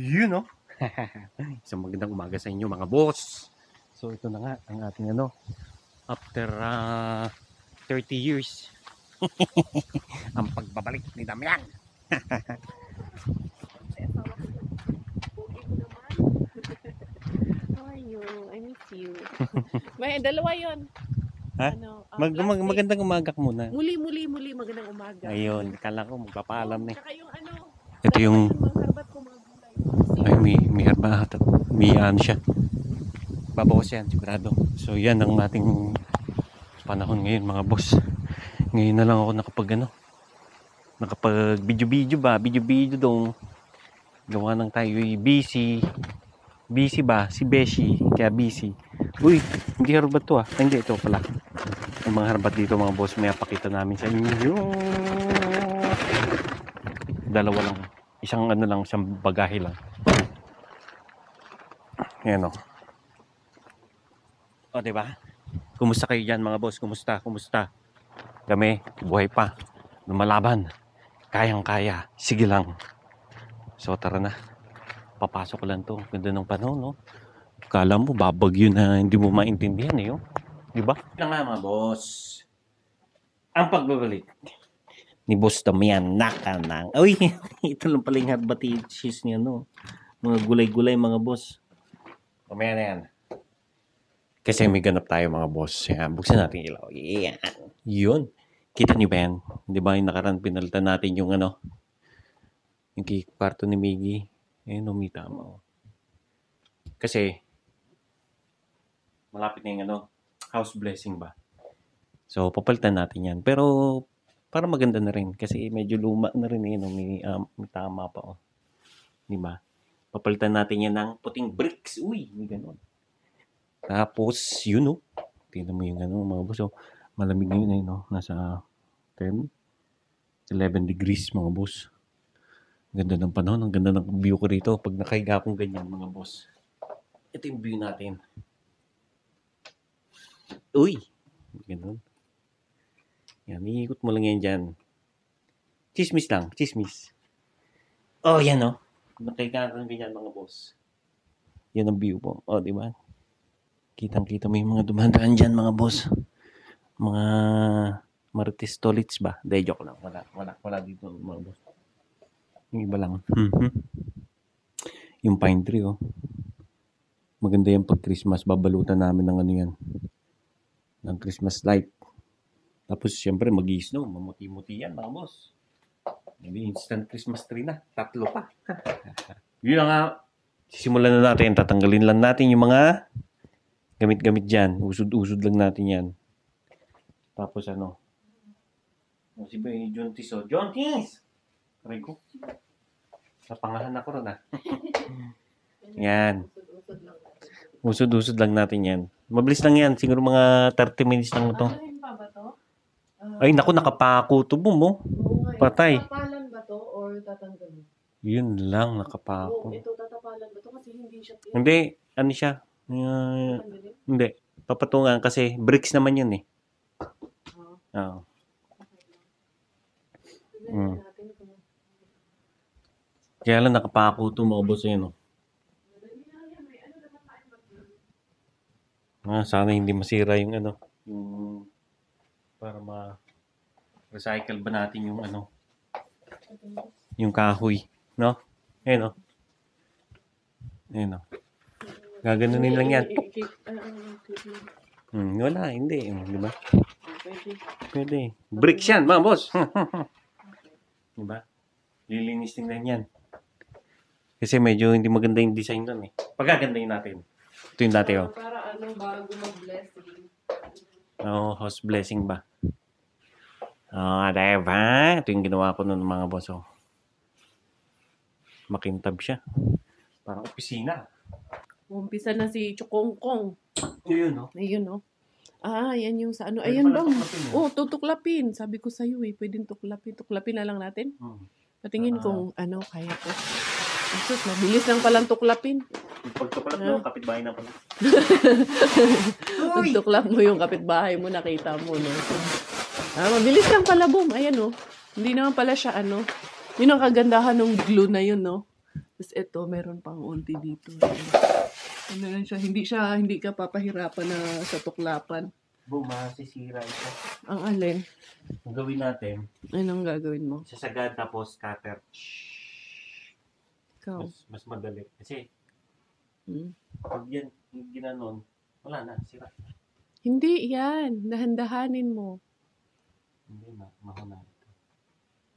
Yun, no? Isang magandang umaga sa inyo, mga boss. So, ito na nga ang ating after 30 years, ang pagbabalik ni Damian. How are you? I miss you. May dalawa yon. Ha? Magandang umaga ka muna. Muli, magandang umaga. Ayun, kala ko magpapaalam ni. Tsaka yung Ito yung mga harbat ko, mga gulay. ay may harbat at may siya. Babawas yan sigurado. So yan ang ating panahon ngayon, mga boss. Ngayon na lang ako nakapag video dong. Gawa ng tayo busy ba si Beshi, kaya busy. Uy, hindi harbat to hindi, ito pala yung mga harbat dito, mga boss. May pakita namin sa inyo. Dalawa lang, isang bagahe lang. Ayan o, diba? Kumusta kayo dyan, mga boss? Kumusta? Kami, buhay pa, lumalaban, kayang-kaya, sige lang. So tara na, papasok ko lang to. Ganda ng panahon, no? Kala mo babagyo na hindi mo maintindihan diba? Lang nga, mga boss, ang pagbabalik ni Boss Damian nakanang. Uy, ito lang pala yung harbati cheese niya, no? Mga gulay-gulay, mga boss. Mamaya na yan. Kasi may ganap tayo, mga boss. Yan, buksan natin ilaw. Yan. Yun. Kita niyo ba yan? Di ba yung nakaraan pinalitan natin yung yung kwarto ni Miggy. Ayun, umita mo. Kasi, malapit na yung house blessing ba? So, papalitan natin yan. Pero, para maganda na rin. Kasi medyo luma na rin may tama pa. Di ba? Papalitan natin yan ng puting bricks. Uy, may ganon. Tapos, yun, tingnan mo yung mga boss. So, malamig na yun, nasa 10, 11 degrees, mga boss. Ganda ng panahon, ang ganda ng view ko rito pag nakahiga akong ganyan, mga boss. Ito yung view natin. Uy, ganun. Yan, iikot mo lang yan dyan. Chismis lang, chismis. Oh, yan, nakahiga akong ganyan, mga boss. Yan ang view po. Oh, di ba? Kitang-kita mo yung mga dumadaan dyan, mga boss. Mga Marites Tolits ba? Dahil joke lang. Wala dito, mga boss. Yung iba lang. Yung pine tree, maganda yan pag Christmas. Babalutan namin ng yan. Ng Christmas light. Tapos, syempre, mag-i-snow. Mamuti-muti yan, mga boss. Maybe instant Christmas tree na. 3 pa. Yun na nga. Sisimulan na natin. Tatanggalin lang natin yung mga gamit-gamit dyan. Usod-usod lang natin yan. Tapos si John Tis, John Tis! Aray ko. Napangahan ako ron, Yan. Usod-usod lang natin yan. Mabilis lang yan. Siguro mga 30 minutes lang ito. Ay, naku, nakapako ito mo. Patay. Tatapalan ba to or tatanggalin? Yun lang, nakapako. Ito tatapalan ba to kasi hindi siya clear? Hindi, siya? Hindi. Papatungan kasi bricks naman yun Oo. Kaya lang nakapako ito, mga boss yun. Sana hindi masira yung yung para ma-recycle ba natin yung yung kahoy, no? Ayun, Ayun, gaganunin lang yan. Wala, hindi. Di ba? Pwede. Bricks yan, mga boss. Di ba? Lilinis din lang yan. Kasi medyo hindi maganda yung design doon Pagkagandahin natin. Ito yung dati, Para bago mag-blessing. House blessing ba? Diba? Ito yung ginawa ko noon, mga boss, Makintab siya. Parang opisina. Umpisa na si Chukongkong. Yun, Ayun, yan yung sa Ayan ba? Tutuklapin. Sabi ko sa'yo pwedeng tuklapin. Tuklapin na lang natin. Patingin kung kaya ko. Asus, mabilis lang palang tuklapin. Pagtuklap mo yung kapitbahay na pala. Pagtuklap mo yung kapitbahay mo, nakita mo, no? Mabilis lang pala, boom. Ayan, Hindi naman pala siya, Yun ang kagandahan ng glue na yun, no? Tapos ito, meron pang unti dito. Ano lang siya, hindi ka papahirapan na sa tuklapan. Masisira ito. Ang alin? Ang gawin natin, Anong gagawin mo? sasagad tapos cutter. Ikaw? Mas madali. Kasi, Hmm. pag yan, ginanon, wala na, sira. Hindi yan. Dahan-dahanin mo. Hindi na, mahuna.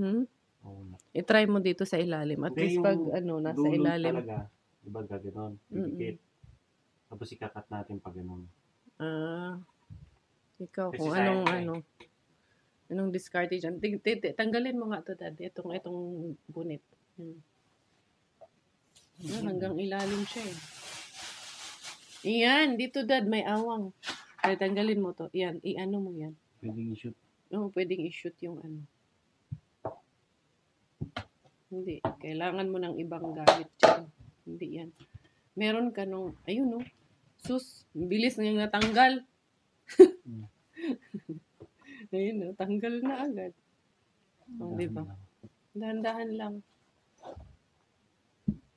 Hmm? Oo na. I-try mo dito sa ilalim. At Hindi, least pag yung nasa dulot ilalim. talaga, diba gaganon, didikit. Tapos ikakat natin pag ganon. Ikaw Kasi kung sayang anong discarte dyan. Tanggalin mo nga to, Dad. Itong bunit. Hanggang ilalim siya eh. Iyan, dito Dad, may awang. Kaya tanggalin mo to. Iyan, i-ano mo yan. Pwedeng i-shoot. Oo, pwedeng i-shoot yung ano. Hindi, kailangan mo ng ibang gamit dyan. Hindi yan. Meron ka nung, ayun no. Sus, bilis na yung natanggal. Ayun no, tanggal na agad. O, di ba? Dahan-dahan lang.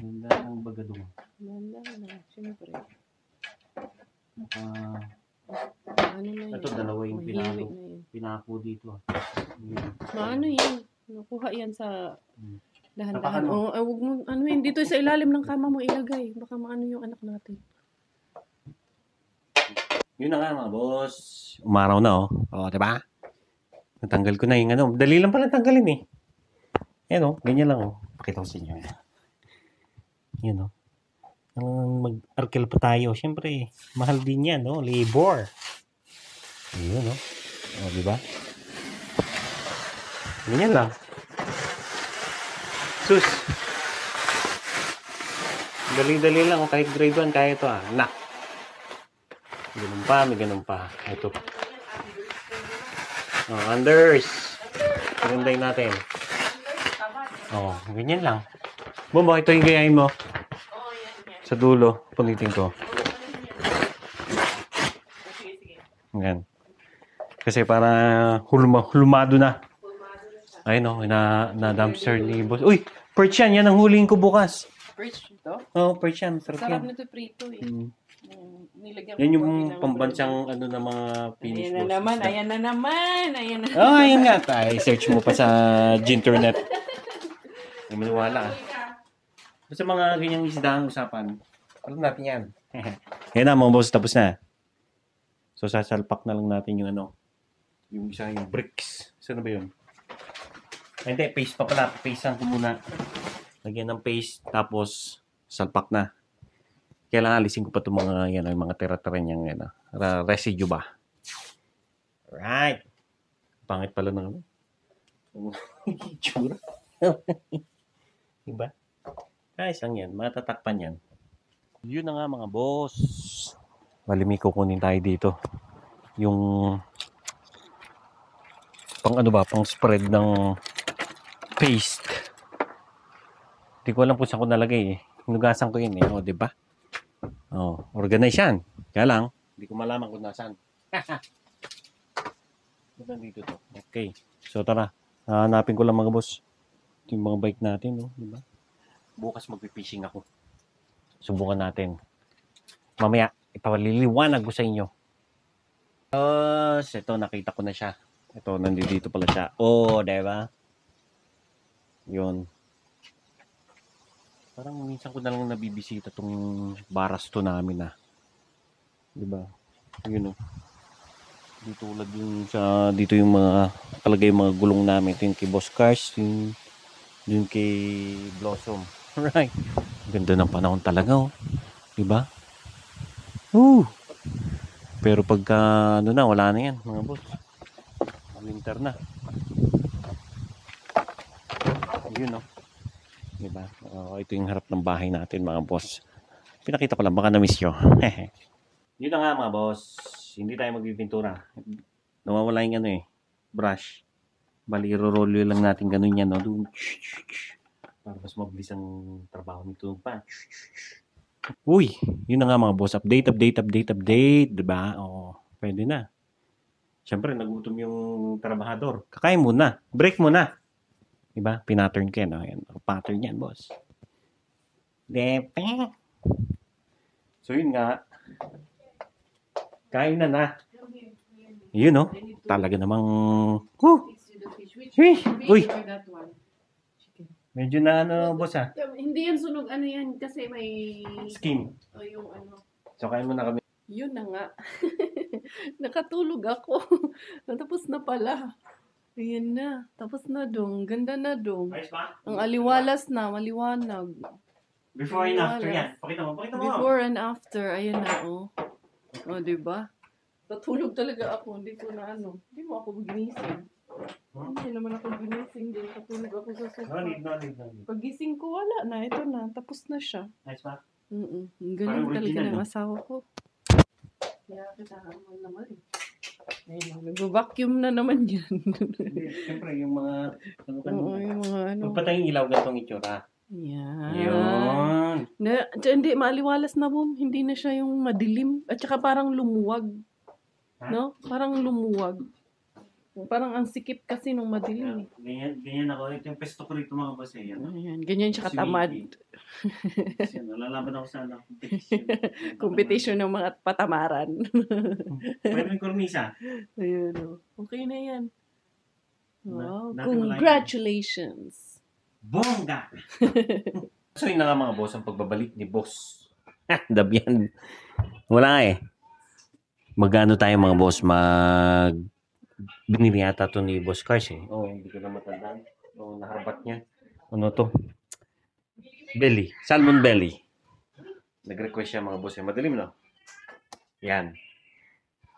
Ganda ang bagadong. Dahan-dahan lang, siyempre. Ah, Ano na yun? ito, dalawa yung Mahiwi na yun. pinako dito. Maano yan? Nakuha yan sa dahan-dahan. Napakano? Oo, wag mo, ano yun, dito sa ilalim ng kama mo ilagay. Baka maano yung anak natin. Yun na nga mga boss. Umaraw na oh. O, diba? Natanggal ko na yung ano. Dali lang pala tanggalin eh. Yan oh, ganyan lang oh. Pakita ko sa inyo. Yan oh. Mag-arkel pa tayo. Siyempre, mahal din yan, no? Labor. Ayun, no? O, diba? Ganyan lang. Sus. Dali-dali lang. Kahit grade 1, kaya ito ah. Nak. Ganun pa, may ganun pa. Ito. Oh, unders. Ganunday natin. Oh, ganyan lang. Bumbo, ito yung gayahin mo. Sa dulo, punitin ko. Yan. Kasi para hulmado na. Ayun no, na dumpster ni boss. Uy, perch yan. Yan ang huling ko bukas. Perch ito? Oo, perch yan. Sarap Sarap yan. nito prito eh. Nilagyan Yan ko yung konti ng pambansang ano na mga finish Ayan na naman, ayan na naman, ayan na. Oh, ayun nga. Ay, search mo pa sa Ginternet. Hindi maniwala. Basta mga ganyang isda ang usapan. Alam natin yan. Yan na mga boss, tapos na. So, sasalpak na lang natin yung ano. Yung isa, yung bricks. Saan na ba yun? Ay, hindi, paste pa pala. Pastean ko muna. Lagyan ng paste, tapos salpak na. Kailangan alisin ko pa itong mga, yan, yung mga tira-tira niyang, yan, residue ba? Right. Pangit pala ng ano. Itsura. Diba? Guys, ang yan. Matatakpan yan. Yun na nga mga boss. Malimik kukunin tayo dito. Yung pang ano ba? Pang spread ng paste. Hindi ko alam kung saan ko nalagay eh. Hinugasan ko yun eh. O, diba? O, organize yan. Kaya lang, hindi ko malaman kung nasaan. Dito to. Okay. So, tara. Hanapin ko lang mga boss. Ito yung mga bike natin, no? Diba? Bukas magpipishing ako. Subukan natin. Mamaya, ipaliliwanag ko sa inyo. Ito, nakita ko na siya. Ito, nandito pala siya. Oh, diba? Yun. Parang minsan ko na lang nabibisita tong barasto namin, ah. Diba? Yun, oh. Dito tulad yung sa, dito yung mga, kalagay yung mga gulong namin. Ito yung kay Boss Cars, yung kay Blossom. Right. Ganda ng panahon talaga, oh. Diba? Pero pagka, ano na, wala na yan, mga boss. Winter na. Yun, oh. Diba? Ito yung harap ng bahay natin, mga boss. Pinakita ko lang, baka na-miss nyo. Yun na nga, mga boss. Hindi tayo magbibintura. Nawawala yung ano eh, brush. Bali, rollo lang natin ganun yan, no? Para mas mabilis ang trabaho nito pa. Uy, yun na nga mga boss. Update. Diba? O, pwede na. Siyempre, nagutom yung trabahador. Kakain muna. Break muna. Diba? Pinattern ko yan. Ayan. Pattern yan, boss. Depe. So yun nga. Kain na. Yun no. Talaga namang... Uy! Medyo na ano, boss ha? Hindi yan sunog, ano yan, kasi may... Skin. O yung ano. So kain muna kami. Yun na nga. Nakatulog ako. Natapos na pala. Ayan na. Tapos na dong. Ganda na dong. Ayos ba? Ang aliwalas na. Maliwanag. Before and after yan. Pakita mo. Before and after. Ayan na, oh. O, diba? Natulog talaga ako. Hindi ko na ano. Hindi mo ako ginising. Hindi naman ako ginising din. Natulog ako sa sofa. No need. Pagising ko, wala na. Ito na. Tapos na siya. Ayos ba? Ang Parang galing talaga original, ng no? asawa ko. Kaya kita naman eh. Ayun, nag-vacuum na naman yan. Hindi, siyempre yung mga... Ano ka Oo, yung mga ano. Magpatayong ilaw gantong itsura. Yan. Yun. Hindi, maaliwalas na boom. Hindi na siya yung madilim. At saka parang lumuwag. Ha? No? Parang lumuwag. Parang ang sikip kasi nung madilim. Ganyan ako. Ito yung pesto ko rito mga boss eh. Ayan, ganyan siya katamad. Kasi nalalaban ako sa competition. Competition ng mga patamaran. Pwede may kornisa. Ayun, oh. Okay na yan. Wow, Dati wala congratulations. Bongga! So yun na nga mga boss, ang pagbabalik ni boss. Dabyan. Wala eh. Magano tayo mga boss, binili yata to ni Boss Cars eh. Oh, hindi ko na matandaan. Oh, naharbat niya. Ano to? Belly. Salmon belly. Nag-request siya mga boss eh. Madilim no? Yan.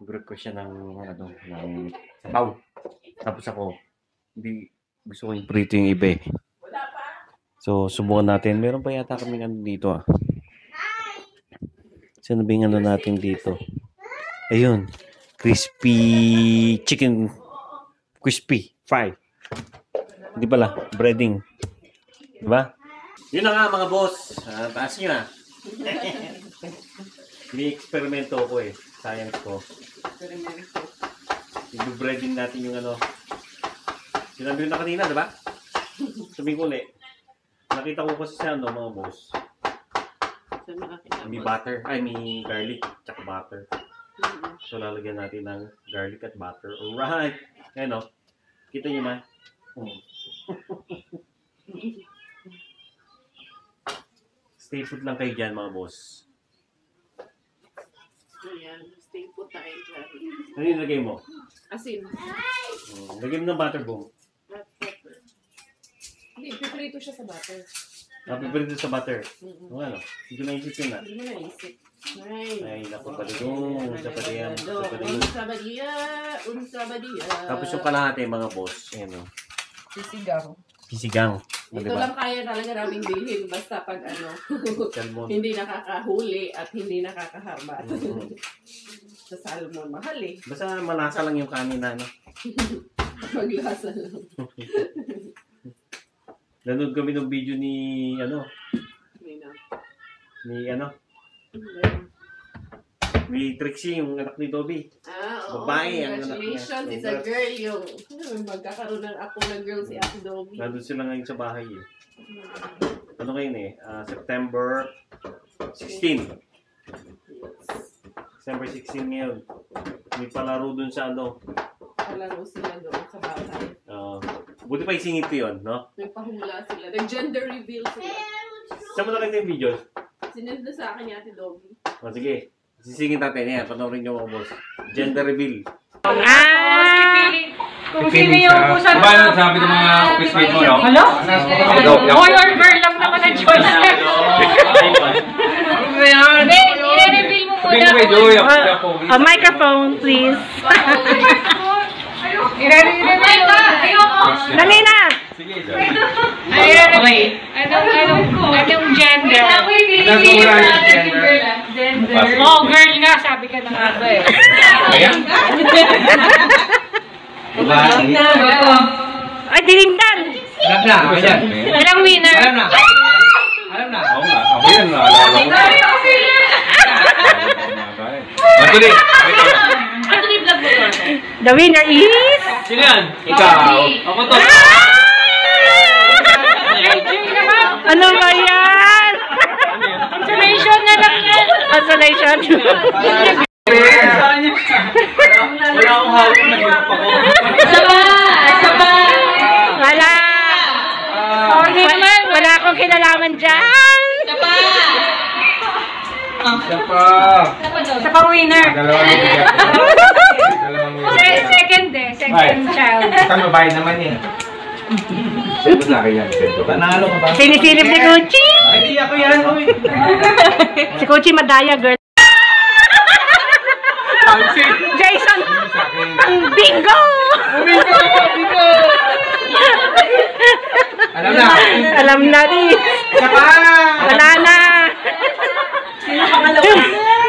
Nag-request siya ng sabaw. Tapos ako, hindi gusto ko yung prito yung iba eh. So, subukan natin. Meron pa yata kaming ano dito ah. Saan ba yung ano natin dito? Ayun. Crispy chicken. Crispy fry. Hindi pala. Breading. Diba? Yun na nga mga boss. Taas nyo na. May eksperimento ko eh. Science ko. I-breading natin yung ano. Sinabi ko na kanina, diba? Sabihin ko ulit. Nakita ko kasi sa ano mga boss. May butter. Ay, may garlic. Tsaka butter. So, lalagyan natin ng garlic at butter. Alright! Ayan o. Kita nyo man? Stay put lang kayo dyan, mga boss. Ayan, stay po tayo dyan. Ano yung lagay mo? Asin. Lagay mo ng butter boom. Hot pepper. Hindi, piprito siya sa butter. Napiprito sa butter. Ano? Hindi ko naisip yun Hindi mo naisip. Ay, naku pala doon. Unsa pa diyan. Unsa ba diya. Tapos yung kalahati, mga boss. Ayan o. Sisigang. Pisigang. Ito lang kaya talaga namin bilhin basta pag ano, Salmon. hindi nakakahuli at hindi nakakaharbat. Sa salmon, mahal eh. Basta malasa lang yung kanin na ano. Maglasa lang. Nanood kami ng video ni ano. Ni Trixie, yung anak ni Dobby. Oo. Babae, ang anak niya. Congratulations, it's a girl yung magkakaroon ng ako na girl si Ate Dobby. Nandun sila ngayon sa bahay eh. Ano ngayon eh? September 16. December 16 ngayon. May palaro dun sa ano. Palaro sila doon sa bahay. Buti pa isingit ko yun, no? Nagpahula sila. Nag-gender reveal sila. Saan mo nakita yung videos? Sinend na sa akin ni Ate Dobby. Sige. Sisingit natin. Yan, panoorin nyo mga boss. Gender reveal. Kung sino yung pusa na... Paano sabi ng mga office mo, no? Hello? Boy or girl lang naman ang choice. I-reveal mo muna. A microphone, please. I-reveal mo. Dali na! Sige, Anong gender? gender. Oh, girl nga, sabi ka na nga ba eh. Ayan? Ay, dilindan! Alam na, ayan. Anong winner? Alam na. Alam na. Oo nga, ako yan, naalala ko. Matuloy. Anthony vlog mo to? The winner is... Sino yan? Ikaw. Ako to. Ano ba yan? Congratulations. Wala akong hawak na hirap ako. Wala. Wala akong kinalaman dyan. Siya pa. Sa pa-winner. Dalawang bigyan. Dalawang bigyan. Second second child. Kan babae naman eh. Sento sa akin yan. Sento. Nanalo ka ba? Sinisilip ni Gucci. Ay, di ako yan. Uy. Si Gucci madaya, girl. Jason, ang bingo! Alam na. Alam na rin. Siya pa. Wala na.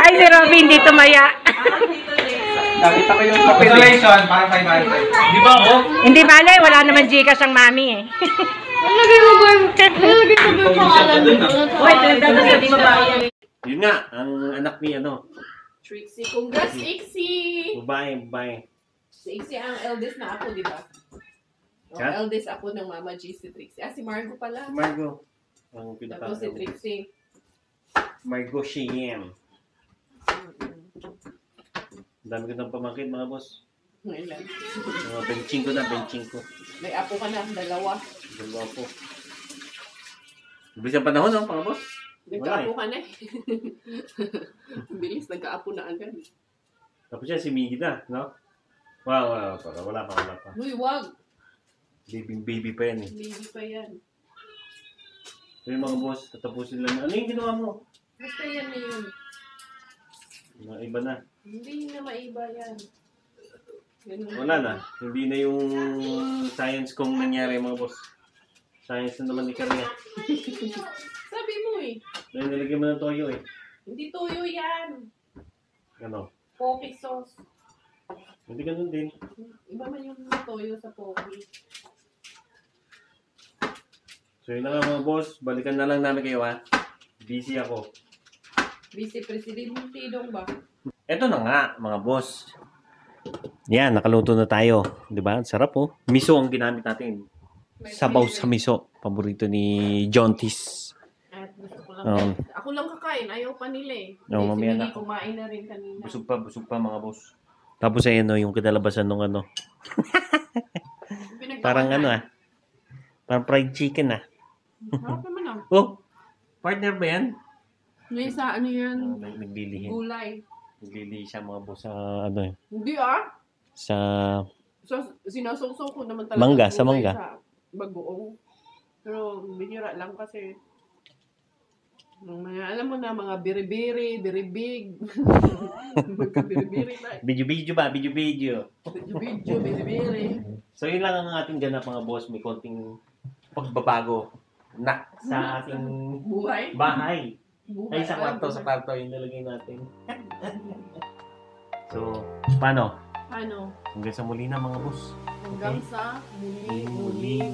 Ay, si Robby hindi tumaya. Nakita ko yung population. Parang 500. Di ba ako? Hindi bale, wala naman Gcash ang mami eh. Yun nga, ang anak ni ano, Trixie. Congrats, Ixie! babae. Si Ixie ang eldest na ako, di ba? Ha? Eldest ako ng Mama G, si Trixie. Si Margo pala. Margo. Ang pinaka Tapos si Trixie. Margo Sheehan. Ang dami ko ng pamangkin, mga boss. Ngayon lang. Mga benching ko na, benching ko. May apo ka na, dalawa. Dalawa po. Bilis ang panahon, no, mga boss? Nagkaapo ka na eh. Bilis, nagkaapo na agad. Tapos yan, si Miggy na, no? Wala pa. Uy, wag! Baby pa yan eh. Baby pa yan. So yung mga boss, tatapusin lang. Ano yung ginawa mo? Basta yan na yun. Mga iba na. Hindi na maiba yan. Ganun Wala na. Hindi na yung science kong nangyari, mga boss. Science na naman ni Karya. Sabi mo eh. Dahil nilagyan mo ng toyo eh. Hindi toyo yan. Ano? Poke sauce. Hindi ganun din. Iba man yung toyo sa poke. So yun na nga mga boss. Balikan na lang namin kayo ha. Busy ako. Vice Presidente dong ba? Eto na nga mga boss. Yan, nakaluto na tayo. Diba? Ang sarap oh. Miso ang ginamit natin. Sabaw sa miso. Paborito ni Jontis. At gusto ko lang. Ako lang kakain. Ayaw pa nila eh. Oo, mamaya na. Kumain na rin kanina. Busog pa mga boss. Tapos ayun no, yung kadalabasan nung ano. Parang ano ah. Parang fried chicken ah. Harap naman ah. Oh, partner ba yan? May sa ano yan? Naglilihi. Gulay. Naglilihi siya mga boss sa ano eh. Hindi ah. Sa So, sinasawsaw ko naman talaga. Mangga, gulay sa mangga. Sa bagoong. Pero bihira lang kasi. Mga, alam mo na, mga biri-biri, biri-big. Magka-biri-biri na. Video ba? Video. Video, biri-biri. So yun lang ang ating ganap mga boss. May konting pagbabago na sa ating Buhay. bahay. Buhay. Ay, sa kwarto yung nilagay natin. So, paano? Ano? Hanggang sa muli na mga boss. Hanggang sa muli.